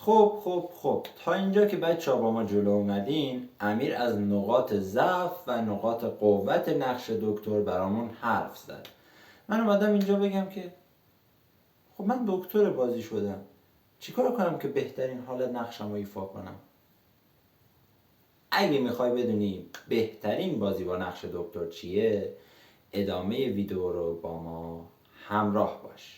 خب تا اینجا که بچه ها با ما جلو اومدین، امیر از نقاط ضعف و نقاط قوت نقش دکتر برامون حرف زد. من اومدم اینجا بگم که خب من دکتر بازی شدم، چیکار کنم که بهترین حالت نقشم رو ایفا کنم؟ اگه میخوای بدونی بهترین بازی با نقش دکتر چیه، ادامه ویدیو رو با ما همراه باش.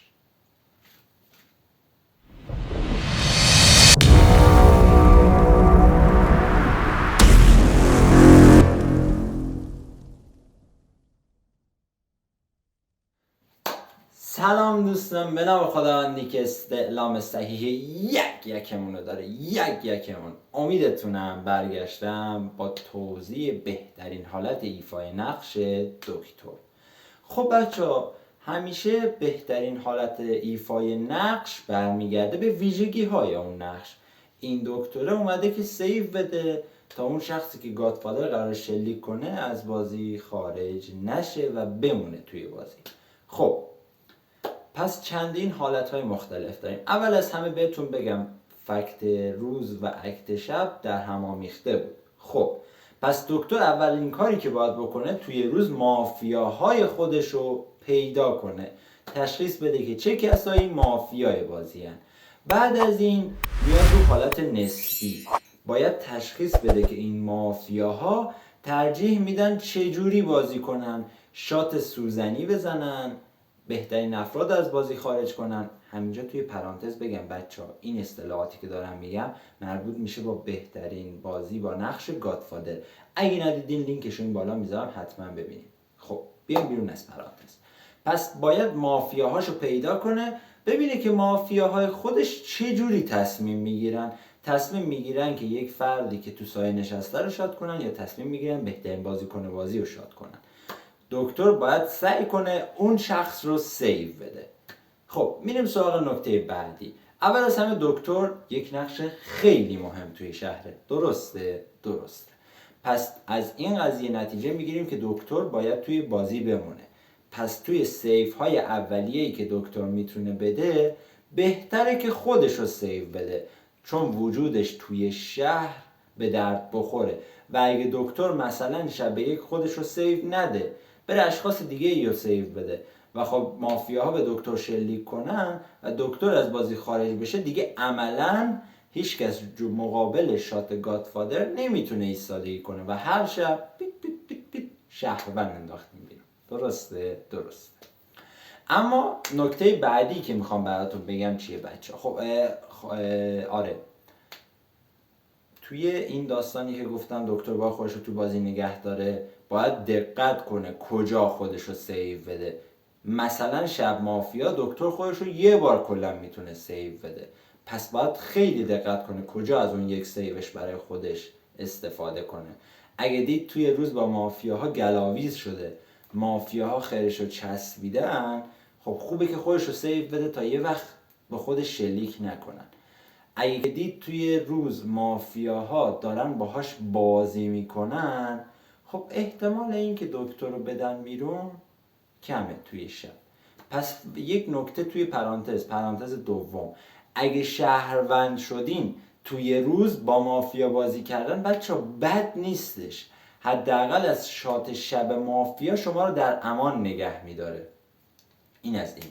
سلام دوستان، به نام خداوندی که استعلام صحیح یکمون رو داره. یکمون امیدتونم برگشتم با توضیح بهترین حالت ایفای نقش دکتر. خب بچه ها، همیشه بهترین حالت ایفای نقش برمیگرده به ویژگی های اون نقش. این دکتره اومده که سیو بده تا اون شخصی که گادفادر قرار شلیک کنه از بازی خارج نشه و بمونه توی بازی. خب پس چندین حالتهای مختلف داریم. اول از همه بهتون بگم فکت روز و اکت شب در هم آمیخته بود. خب پس دکتر اولین کاری که باید بکنه توی روز مافیاهای خودش رو پیدا کنه، تشخیص بده که چه کسایی مافیای بازی هن. بعد از این میاد رو حالت نسبی، باید تشخیص بده که این مافیاها ترجیح میدن چجوری بازی کنن، شات سوزنی بزنن، بهترین افراد از بازی خارج کنن. همینجا توی پرانتز بگم بچه ها، این اصطلاحاتی که دارم میگم مربوط میشه با بهترین بازی با نقش گادفادر. اگه ندیدین لینکشو این بالا میذارم، حتما ببینید. خب بیایم بیرون از پرانتز. پس باید مافیاهاشو پیدا کنه، ببینه که مافیاهای خودش چه جوری تصمیم میگیرن. تصمیم میگیرن که یک فردی که تو سایه نشسته رو شات کنن، یا تصمیم میگیرن بهترین بازیکن بازی رو شات کنن. دکتر باید سعی کنه اون شخص رو سیو بده. خب میریم سراغ نکته بعدی. اول از همه دکتر یک نقش خیلی مهم توی شهره. درسته؟ پس از این قضیه نتیجه میگیریم که دکتر باید توی بازی بمونه. پس توی سیف های اولیه‌ای که دکتر میتونه بده، بهتره که خودش رو سیو بده، چون وجودش توی شهر به درد بخوره. و اگه دکتر مثلا شب یک خودش رو سیو نده، بره اشخاص دیگه ای رو سیو بده و خب مافیاها به دکتر شلیک کنن و دکتر از بازی خارج بشه، دیگه عملا هیچ کس مقابل شات گادفادر نمیتونه ایستادگی کنه و هر شب پیت پیت پیت پیت شهروند انداختیم بیرون. درسته؟ اما نکته بعدی که میخوام براتون بگم چیه بچه؟ خب آره، توی این داستانی که گفتم دکتر باید خودش رو تو بازی نگه داره، باید دقت کنه کجا خودش رو سیو بده. مثلا شب مافیا دکتر خودش رو یه بار کلا میتونه سیو بده، پس باید خیلی دقت کنه کجا از اون یک سیوش برای خودش استفاده کنه. اگه دید توی روز با مافیاها گلاویز شده، مافیاها خیرش رو چسبیدن، خب خوبه که خودش رو سیو بده تا یه وقت با خودش شلیک نکنن. اگه دید توی روز مافیاها دارن باهاش بازی میکنن، خب احتمال این که دکتر رو بدن بیرون کمه توی شب. پس یک نکته توی پرانتز دوم، اگه شهروند شدین توی روز با مافیا بازی کردن، بچه بد نیستش، حداقل از شات شب مافیا شما رو در امان نگه میداره. این از این.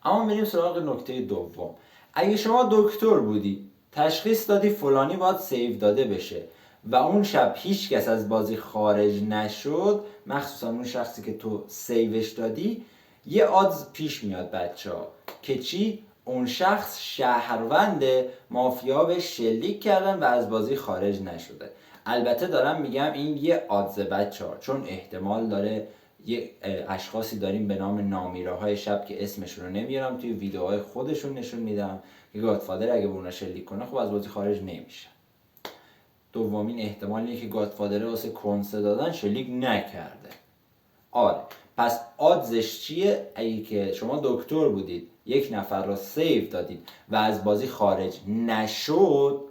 اما میریم سراغ نکته دوم. اگه شما دکتر بودی، تشخیص دادی فلانی باید سیو داده بشه و اون شب هیچ کس از بازی خارج نشد، مخصوصا اون شخصی که تو سیوش دادی، یه آدز پیش میاد بچه ها که چی؟ اون شخص شهرونده، مافیا به شلیک کردن و از بازی خارج نشده. البته دارم میگم این یه آدز بچه ها، چون احتمال داره یه اشخاصی داریم به نام نامیره های شب که اسمشون رو نمیارم، توی ویدیوهای خودشون نشون میدم که گادفادر اگه به اونا شلیک کنه خب از بازی خارج نمیشه. دومین احتمال اینه که گادفادر واسه کنسه دادن شلیک نکرده. آره، پس آدزش چیه؟ اگه که شما دکتر بودید، یک نفر رو سیو دادید و از بازی خارج نشد،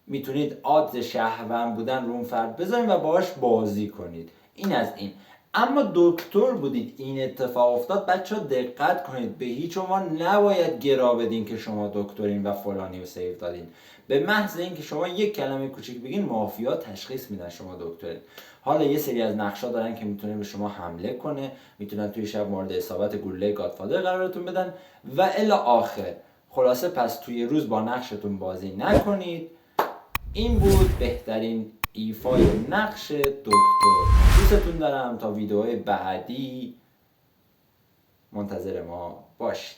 میتونید آدز شهروند بودن رو اون فرد بذارید و باهاش بازی کنید. این از این. اما دکتر بودید این اتفاق افتاد، بچه ها دقت کنید، به هیچ عنوان نباید گرا بدین که شما دکترین و فلانی رو سیو دادین. به محض اینکه شما یک کلمه کوچیک بگین مافیا تشخیص میدن شما دکترین. حالا یه سری از نقشا دارن که میتونه به شما حمله کنه، میتونن توی شب مورد اصابت گلوله گادفادر قرارتون بدن و الی آخر. خلاصه پس توی روز با نقشتون بازی نکنید. این بود بهترین ایفای نقش دکتر. دوستتون دارم، تا ویدیوهای بعدی منتظر ما باشید.